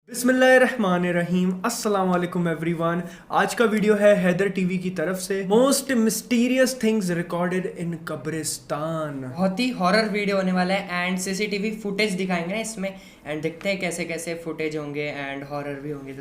بسم اللہ الرحمن الرحیم، السلام علیکم ایوری ون۔ آج کا ویڈیو ہے حیدر ٹی وی کی طرف سے most mysterious things recorded in قبرستان۔ بہت ہی ہارر ویڈیو ہونے والا ہے and C C T V footage دکھائیں گے نا اس میں، اینڈ دیکھتے ہیں کیسے کیسے فوٹیج ہوں گے اینڈ ہارر بھی ہوں گے۔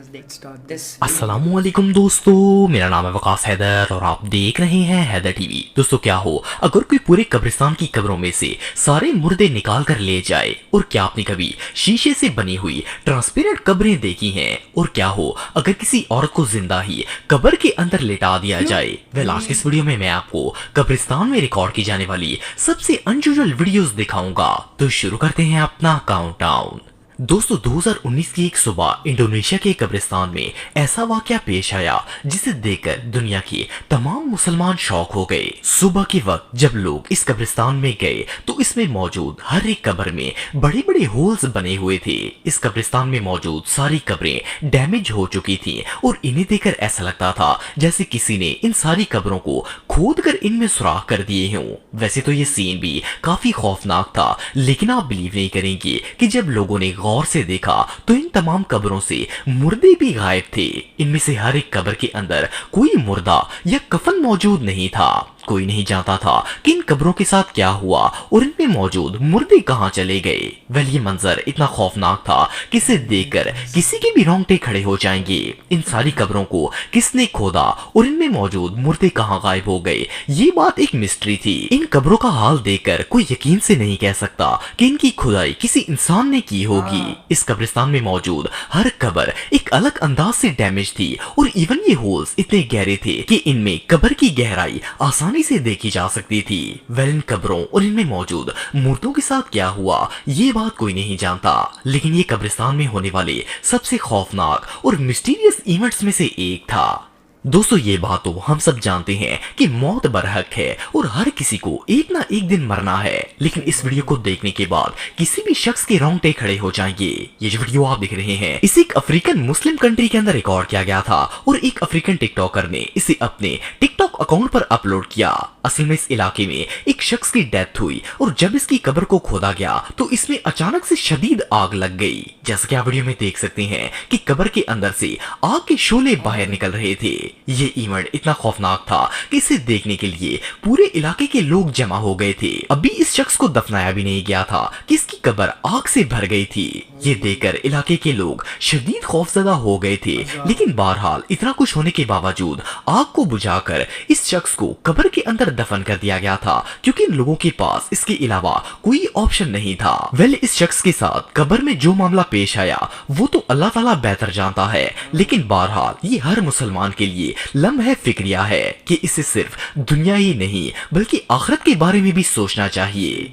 السلام علیکم دوستو، میرا نام ہے وقاص حیدر اور آپ دیکھ رہے ہیں حیدر ٹی وی۔ دوستو کیا ہو اگر کوئی پورے قبرستان کی قبروں میں سے سارے مردے نکال کر لے جائے، اور کیا آپ نے کبھی شیشے سے بنی ہوئی ٹرانسپیرنٹ قبریں دیکھی ہیں؟ اور کیا ہو اگر کسی عورت کو زندہ ہی قبر کے اندر لٹا دیا جائے؟ آج کی اس ویڈیو میں آپ کو قبرستان میں ریکارڈ کی جانے والی سب سے انیوژل ویڈیوز دکھاؤں گا۔ تو شروع کرتے ہیں اپنا کاؤنٹ ڈاؤن۔ دوستو 2019 کی ایک صبح انڈونیشیا کے قبرستان میں ایسا واقعہ پیش آیا جسے دیکھ کر دنیا کے تمام مسلمان شوق ہو گئے۔ صبح کے وقت جب لوگ اس قبرستان میں گئے تو اس میں موجود ہر ایک قبر میں بڑے بڑے ہولز بنے ہوئے تھے۔ اس قبرستان میں موجود ساری قبریں ڈیمیج ہو چکی تھیں اور انہیں دیکھ کر ایسا لگتا تھا جیسے کسی نے ان ساری قبروں کو کھود کر ان میں سوراخ کر دیے ہوں۔ ویسے تو یہ سین بھی کافی خوفناک تھا، لیکن آپ بلیو نہیں کریں گے کہ جب لوگوں نے غور سے دیکھا تو ان تمام قبروں سے مردے بھی غائب تھے۔ ان میں سے ہر ایک قبر کے اندر کوئی مردہ یا کفن موجود نہیں تھا۔ کوئی نہیں جانتا تھا کہ ان قبروں کے ساتھ کیا ہوا اور ان میں موجود مردے کہاں چلے گئے۔ یہ منظر اتنا خوفناک تھا کہ اسے دیکھ کر کسی کے بھی رونگٹے کھڑے ہو جائیں گے۔ ان ساری قبروں کو کس نے کھودا اور ان میں موجود مردے کہاں غائب ہو گئے، یہ بات ایک مسٹری تھی۔ ان قبروں کا حال دیکھ کر کوئی یقین سے نہیں کہہ سکتا کہ ان کی کھدائی کسی انسان نے کی ہوگی۔ اس قبرستان میں موجود ہر قبر ایک الگ انداز سے ڈیمیج تھی، اور ایون یہ ہولز اتنے گہرے تھے کہ ان میں قبر کی گہرائی آسانی سے دیکھی جا سکتی تھی۔ ان قبروں اور ان میں موجود مردوں کے ساتھ کیا ہوا یہ بات کوئی نہیں جانتا، لیکن یہ قبرستان میں ہونے والے سب سے خوفناک اور مسٹیریس ایونٹس میں سے ایک تھا۔ دوستو یہ بات تو ہم سب جانتے ہیں کہ موت برحق ہے اور ہر کسی کو ایک نہ ایک دن مرنا ہے، لیکن اس ویڈیو کو دیکھنے کے بعد کسی بھی شخص کے رونگٹے کھڑے ہو جائیں گے۔ یہ جو ویڈیو آپ دیکھ رہے ہیں اسے ایک افریقن مسلم کنٹری کے اندر ریکارڈ کیا گیا تھا، اور ایک افریقن ٹک ٹاکر نے اسے اپنے ٹک ٹاک اکاؤنٹ پر اپلوڈ کیا۔ اصل میں اس علاقے میں ایک شخص کی ڈیتھ ہوئی، اور جب اس کی قبر کو کھودا گیا تو اس میں اچانک سے شدید آگ لگ گئی۔ جیسا کہ آپ ویڈیو میں دیکھ سکتے ہیں کہ قبر کے اندر سے آگ کے شعلے باہر نکل رہے تھے۔ یہ ایونٹ اتنا خوفناک تھا کہ اسے دیکھنے کے لیے پورے علاقے کے لوگ جمع ہو گئے تھے۔ ابھی اس شخص کو دفنایا بھی نہیں گیا تھا کہ اس کی قبر آگ سے بھر گئی تھی۔ یہ دیکھ کر علاقے کے لوگ شدید خوفزدہ ہو گئے تھے، لیکن بہرحال اتنا کچھ ہونے کے باوجود آگ کو بجھا کر اس شخص کو قبر کے اندر دفن کر دیا گیا تھا، کیونکہ ان لوگوں کے پاس اس کے علاوہ کوئی آپشن نہیں تھا۔ اس شخص کے ساتھ قبر میں جو معاملہ پیش آیا وہ تو اللہ تعالیٰ بہتر جانتا ہے، لیکن بہرحال یہ ہر مسلمان کے لیے لمحہ فکریہ ہے کہ اسے صرف دنیا ہی نہیں بلکہ آخرت کے بارے میں بھی سوچنا چاہیے۔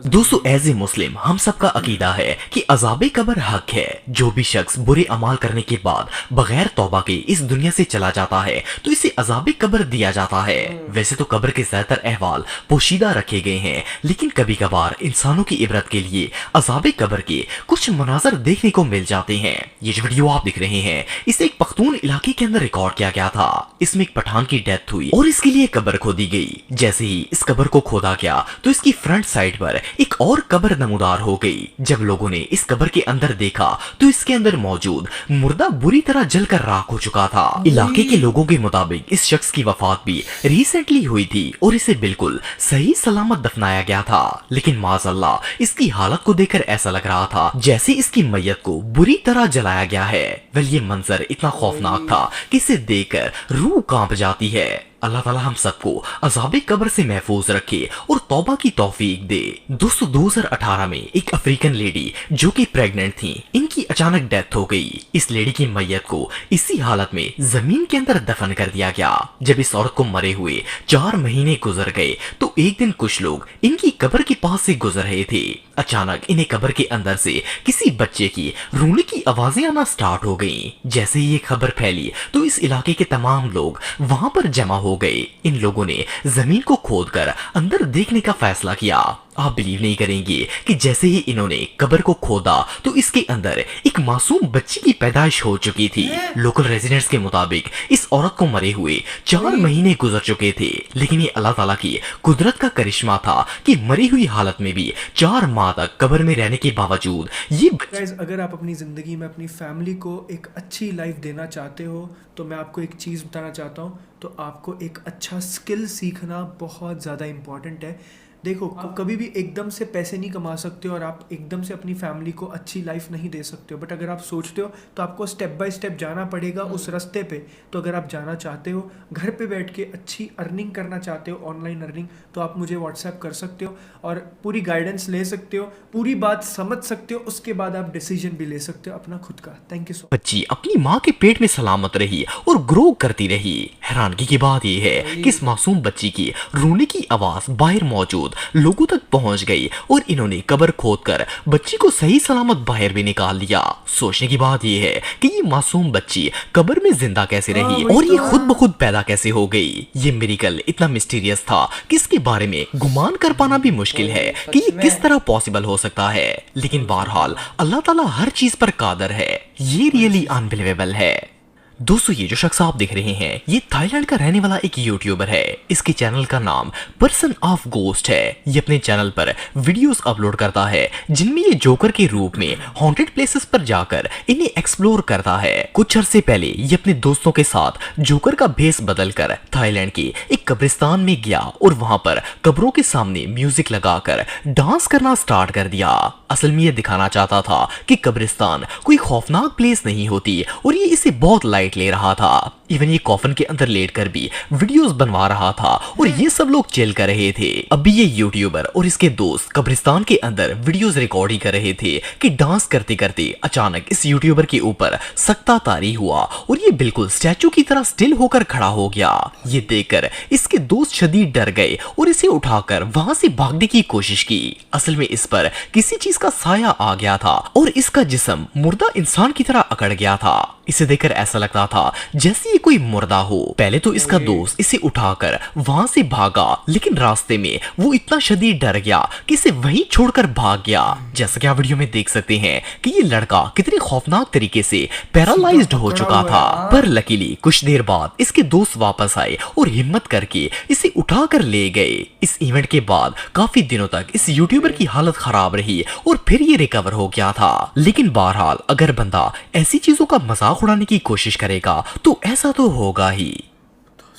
دوستو ایز اے مسلم ہم سب کا عقیدہ ہے کہ عذاب قبر حق ہے۔ جو بھی شخص برے اعمال کرنے کے بعد بغیر توبہ کے اس دنیا سے چلا جاتا ہے تو اسے عذاب قبر دیا جاتا ہے۔ ویسے تو قبر کے زیادہ تر احوال پوشیدہ رکھے گئے ہیں، لیکن کبھی کبھار انسانوں کی عبرت کے لیے عذاب قبر کے کچھ مناظر دیکھنے کو مل جاتے ہیں۔ یہ جو ویڈیو آپ دیکھ رہے ہیں اسے ایک پختون علاقے کے اندر ریکارڈ کیا گیا تھا۔ اس میں ایک پٹھان کی ڈیتھ ہوئی اور اس کے لیے قبر کھودی گئی۔ جیسے ہی اس قبر کو کھودا گیا تو اس کی فرنٹ سائڈ پر ایک اور قبر نمودار ہو گئی۔ جب لوگوں نے اس قبر کے اندر دیکھا تو اس کے اندر موجود مردہ بری طرح جل کر راکھ ہو چکا تھا۔ علاقے کے لوگوں کے مطابق اس شخص کی وفات بھی ریسنٹلی ہوئی تھی اور اسے بالکل صحیح سلامت دفنایا گیا تھا، لیکن معاذ اللہ اس کی حالت کو دیکھ کر ایسا لگ رہا تھا جیسے اس کی میت کو بری طرح جلایا گیا ہے۔ یہ منظر اتنا خوفناک تھا کہ اسے دیکھ کر روح کانپ جاتی ہے۔ اللہ تعالیٰ ہم سب کو عذاب قبر سے محفوظ رکھے اور توبہ کی توفیق دے۔ دوستو 2018 میں ایک افریقن لیڈی جو کہ پریگننٹ تھی، ان کی اچانک ڈیتھ ہو گئی۔ اس لیڈی کی میت کو اسی حالت میں زمین کے اندر دفن کر دیا گیا۔ جب اس عورت کو مرے ہوئے 4 مہینے گزر گئے تو ایک دن کچھ لوگ ان کی قبر کے پاس سے گزر رہے تھے۔ اچانک انہیں قبر کے اندر سے کسی بچے کی رونے کی آوازیں آنا سٹارٹ ہو گئیں۔ جیسے ہی یہ خبر پھیلی تو اس علاقے کے تمام لوگ وہاں پر جمع ہو گئے۔ ان لوگوں نے زمین کو کھود کر اندر دیکھنے کا فیصلہ کیا۔ आप बिलीव नहीं करेंगे कि जैसे ही इन्होंने कब्र को खोदा तो इसके अंदर एक मासूम बच्ची की पैदाइश हो चुकी थी। लोकल रेजिडेंट्स के मुताबिक इस औरत को मरे हुए 4 महीने गुजर चुके थे, लेकिन ये अल्लाह ताला की कुदरत का करिश्मा था कि मरी हुई हालत में भी 4 माह तक कब्र में रहने के बावजूद ये गाइस, अगर आप अपनी ज़िंदगी में अपनी फैमिली को एक अच्छी लाइफ देना चाहते हो तो मैं आपको एक चीज़ बताना चाहता हूँ, तो आपको एक अच्छा स्किल सीखना बहुत ज़्यादा इम्पॉर्टेंट है। देखो, आप कभी भी एकदम से पैसे नहीं कमा सकते हो और आप एकदम से अपनी फैमिली को अच्छी लाइफ नहीं दे सकते हो, बट अगर आप सोचते हो तो आपको स्टेप बाय स्टेप जाना पड़ेगा उस रास्ते पे। तो अगर आप जाना चाहते हो, घर पे बैठ के अच्छी अर्निंग करना चाहते हो, ऑनलाइन अर्निंग, तो आप मुझे व्हाट्सएप कर सकते हो और पूरी गाइडेंस ले सकते हो, पूरी बात समझ सकते हो, उसके बाद आप डिसीजन भी ले सकते हो अपना खुद का। Thank you so much. बच्ची अपनी माँ के पेट में सलामत रही और ग्रो करती रही। हैरानगी की बात यह है कि इस मासूम बच्ची की रोने की आवाज बाहर मौजूद लोगों तक पहुंच गई और इन्होंने कब्र खोदकर बच्ची को सही सलामत बाहर भी निकाल लिया। सोचने की बात यह है कि ये मासूम बच्ची कब्र में जिंदा कैसे रही और ये खुद ब खुद पैदा कैसे हो गई। ये मिरेकल इतना मिस्टीरियस था कि इसके बारे में गुमान कर पाना भी मुश्किल है कि ये किस तरह पॉसिबल हो सकता है, लेकिन बहरहाल अल्लाह ताला हर चीज पर कादर है। ये रियली अनबिलीवेबल है। दोस्तों, ये जो शख्स आप देख रहे हैं ये थाईलैंड का रहने वाला एक यूट्यूबर है। इसके चैनल का नाम पर्सन ऑफ गोस्ट है। ये अपने चैनल पर वीडियोस अपलोड करता है जिनमें ये जोकर के रूप में हॉन्टेड प्लेसेस पर जाकर इन्हें एक्सप्लोर करता है। कुछ अरसे पहले ये अपने दोस्तों के साथ जोकर का भेस बदलकर थाईलैंड के एक कब्रिस्तान में गया और वहां पर कब्रों के सामने म्यूजिक लगाकर डांस करना स्टार्ट कर दिया। असल में ये दिखाना चाहता था कि कब्रिस्तान कोई खौफनाक प्लेस नहीं होती और ये इसे बहुत लाइट ले रहा था। इवन ये कॉफन के अंदर लेटकर भी वीडियोस बनवा रहा था और ये सब लोग चिल कर रहे थे। अभी ये यूट्यूबर और इसके दोस्त कब्रिस्तान के अंदर वीडियोस रिकॉर्ड ही कर रहे थे कि डांस करते करते अचानक इस यूट्यूबर के ऊपर सख्ता तारी हुआ और ये बिल्कुल स्टैचू की तरह स्टिल होकर खड़ा हो गया। ये देखकर इसके दोस्त शदीद डर गए और इसे उठाकर वहां से भागने की कोशिश की। असल में इस पर किसी चीज का साया आ गया था और इसका जिस्म मुर्दा इंसान की तरह अकड़ गया था। इसे देखकर ऐसा लगता था जैसे ये कोई मुर्दा हो। पहले तो इसका दोस्त इसे उठाकर वहां से भागा, लेकिन रास्ते में वो इतना शदीद डर गया कि इसे वहीं छोड़कर भाग गया। जैसा कि आप वीडियो में देख सकते हैं कि ये लड़का कितने खौफनाक तरीके से पैरालाइज्ड हो चुका था। पर लकीली कुछ देर बाद इसके दोस्त वापस आए और हिम्मत करके इसे उठाकर ले गए। इस इवेंट के बाद काफी दिनों तक इस यूट्यूबर की हालत खराब रही और फिर ये रिकवर हो गया था। लेकिन बहरहाल अगर बंदा ऐसी चीजों का मजाक उड़ाने की कोशिश करेगा तो ऐसा तो होगा ही।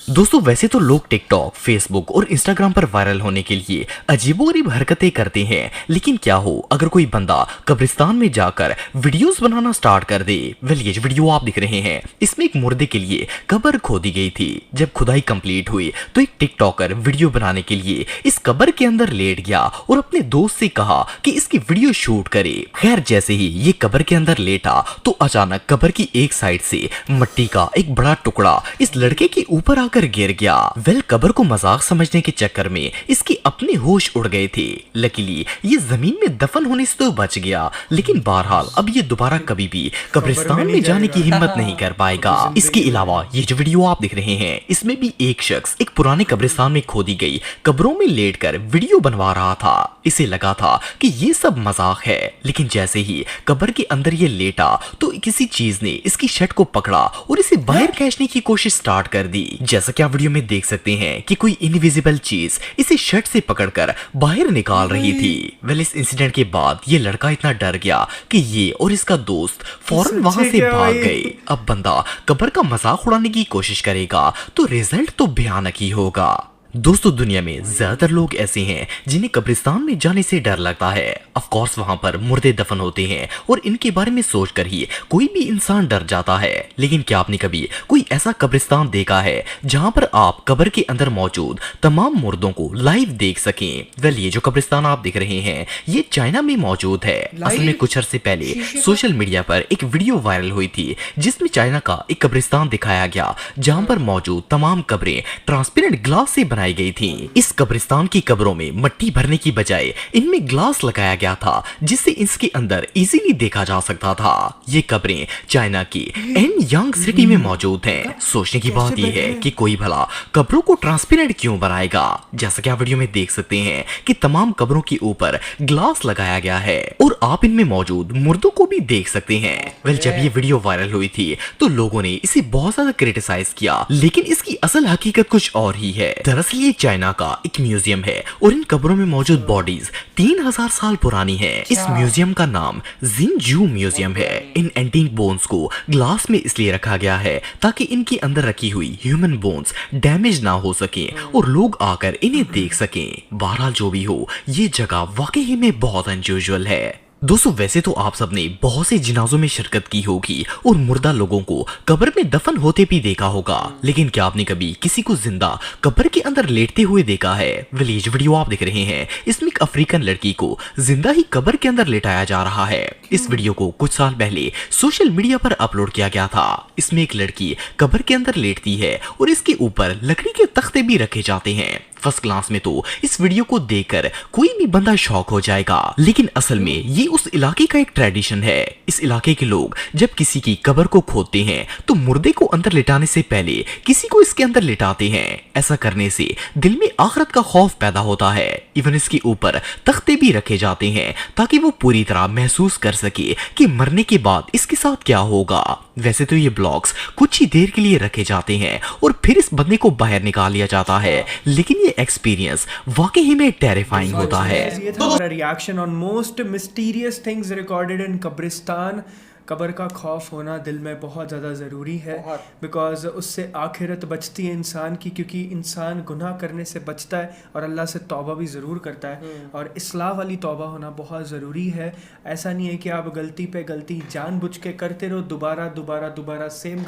दोस्तों, वैसे तो लोग टिकटॉक, फेसबुक और इंस्टाग्राम पर वायरल होने के लिए अजीबोगरीब हरकतें करते हैं, लेकिन क्या हो अगर कोई बंदा कब्रिस्तान में जाकर वीडियोस बनाना स्टार्ट कर दे। वेल, ये जो वीडियो आप दिख रहे हैं इसमें एक मुर्दे के लिए कब्र खोदी गई थी। जब खुदाई कंप्लीट हुई तो एक टिकटॉकर वीडियो बनाने के लिए इस कब्र के अंदर लेट गया और अपने दोस्त से कहा कि इसकी वीडियो शूट करे। खैर, जैसे ही ये कब्र के अंदर लेटा तो अचानक कब्र की एक साइड से मिट्टी का एक बड़ा टुकड़ा इस लड़के के ऊपर कर गिर गया। वेल, कब्र को मजाक समझने के चक्कर में इसके अपने होश उड़ गए थे। लकीली ये जमीन में दफन होने से तो बच गया, लेकिन बहरहाल अब ये दोबारा कभी भी कब्रिस्तान में जाने की हिम्मत नहीं कर पाएगा। इसके अलावा ये जो वीडियो आप देख रहे हैं इसमें भी एक शख्स एक पुराने कब्रिस्तान में खोदी गई कब्रों में लेटकर वीडियो बनवा रहा था। इसे लगा था कि ये सब मजाक है, लेकिन जैसे ही कब्र के अंदर ये लेटा तो किसी चीज ने इसकी शर्ट को पकड़ा और इसे बाहर खींचने की कोशिश स्टार्ट कर दी। जैसा कि आप वीडियो में देख सकते हैं कि कोई इनविजिबल चीज इसे शर्ट से पकड़कर बाहर निकाल रही थी। वेल, इस इंसिडेंट के बाद ये लड़का इतना डर गया कि ये और इसका दोस्त फौरन वहां से भाग गए। अब बंदा कब्र का मजाक उड़ाने की कोशिश करेगा तो रिजल्ट तो भयानक ही होगा। दोस्तों, दुनिया में ज्यादातर लोग ऐसे हैं जिन्हें कब्रिस्तान में जाने से डर लगता है। ऑफ कोर्स वहां पर मुर्दे दफन होते हैं और इनके बारे में सोचकर ही कोई भी इंसान डर जाता है। लेकिन क्या आपने कभी कोई ऐसा कब्रिस्तान देखा है जहां पर आप कब्र के अंदर मौजूद तमाम मुर्दों को लाइव देख सकें? वेल, ये जो कब्रिस्तान आप देख रहे हैं ये चाइना में मौजूद है। असल में कुछ अरसे पहले सोशल मीडिया पर एक वीडियो वायरल हुई थी जिसमें चाइना का एक कब्रिस्तान दिखाया गया जहां पर मौजूद तमाम कब्रें ट्रांसपेरेंट ग्लास से बनाई गई थी। इस कब्रिस्तान की कब्रों में मिट्टी भरने की बजाय इनमें ग्लास लगाया गया था जिससे इसके अंदर इजीली देखा जा सकता था। ये कब्रें चाइना की एनयांग सिटी में मौजूद हैं। सोचने की बात यह है कि कोई भला कब्रों को ट्रांसपेरेंट क्यों बनाएगा। जैसा कि आप वीडियो में देख सकते हैं कि तमाम कब्रों के ऊपर ग्लास लगाया गया है और आप इनमें मौजूद मुर्दों को भी देख सकते हैं। वेल, जब ये वीडियो वायरल हुई थी तो लोगों ने इसे बहुत ज्यादा क्रिटिसाइज किया, लेकिन इसकी असल हकीकत कुछ और ही है। दरअसल ये चाइना का एक म्यूजियम है और इन कब्रों में मौजूद बॉडीज 3000 साल पुरानी है। इस म्यूजियम का नाम जिनजू म्यूजियम है। इन एंटीक बोन्स को ग्लास में इसलिए रखा गया है ताकि इनके अंदर रखी हुई ह्यूमन बोन्स डैमेज ना हो सके और लोग आकर इन्हें देख सकें। बहरहाल जो भी हो, ये जगह वाकई में बहुत अनयूजुअल है। दोस्तों, वैसे तो आप सबने बहुत से जनाजों में शिरकत की होगी और मुर्दा लोगों को कब्र में दफन होते भी देखा होगा, लेकिन क्या आपने कभी किसी को जिंदा कब्र के अंदर लेटते हुए देखा है? विलेज वीडियो आप देख रहे हैं, इसमें एक अफ्रीकन लड़की को जिंदा ही कब्र के अंदर लेटाया जा रहा है। इस वीडियो को कुछ साल पहले सोशल मीडिया पर अपलोड किया गया था। इसमें एक लड़की कब्र के अंदर लेटती है और इसके ऊपर लकड़ी के तख्ते भी रखे जाते हैं। फर्स्ट क्लास में तो इस वीडियो को देखकर कोई भी बंदा शॉक हो जाएगा, लेकिन असल में ये उस इलाके का एक ट्रेडिशन है। इस इलाके के लोग जब किसी की कब्र को खोदते हैं तो मुर्दे को अंदर लिटाने से पहले किसी को इसके अंदर लिटाते हैं। ऐसा करने से दिल में आखिरत का खौफ पैदा होता है। इवन इसके ऊपर तख्ते भी रखे जाते हैं ताकि वो पूरी तरह महसूस कर सके कि मरने के बाद इसके साथ क्या होगा। वैसे तो ये ब्लॉक्स कुछ ही देर के लिए रखे जाते हैं और फिर इस बंदे को बाहर निकाल लिया जाता है, लेकिन ये एक्सपीरियंस वाकई में टेरिफाइंग होता है। ये था हमारा reaction on most mysterious things recorded in कब्रिस्तान। कब्र का खौफ होना दिल में बहुत ज़्यादा ज़रूरी है, बिकॉज उससे आखिरत बचती है इंसान की, क्योंकि इंसान गुनाह करने से बचता है और अल्लाह से तौबा भी ज़रूर करता है, और इस्लाह वाली तौबा होना बहुत ज़रूरी है। ऐसा नहीं है कि आप गलती पे गलती जानबूझ के करते रहो, दोबारा सेम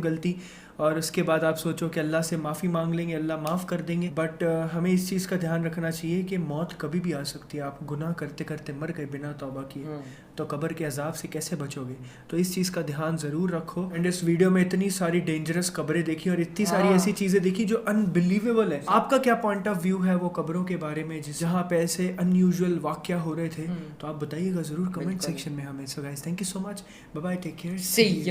गलती, और उसके बाद आप सोचो कि अल्लाह से माफ़ी मांग लेंगे, अल्लाह माफ़ कर देंगे। बट हमें इस चीज़ का ध्यान रखना चाहिए कि मौत कभी भी आ सकती है। आप गुनाह करते करते मर गए बिना तौबा किए तो कब्र के अजाब से कैसे बचोगे? तो इस चीज़ का ध्यान ज़रूर रखो। एंड इस वीडियो में इतनी सारी डेंजरस कब्रें देखी और इतनी सारी ऐसी चीज़ें देखी जो अनबिलीवेबल है। आपका क्या पॉइंट ऑफ व्यू है वो कब्रों के बारे में जहाँ पे ऐसे अनयूजुअल वाक़या हो रहे थे? तो आप बताइएगा ज़रूर कमेंट सेक्शन में हमें। So guys, thank you so much, bye bye, take care, See you.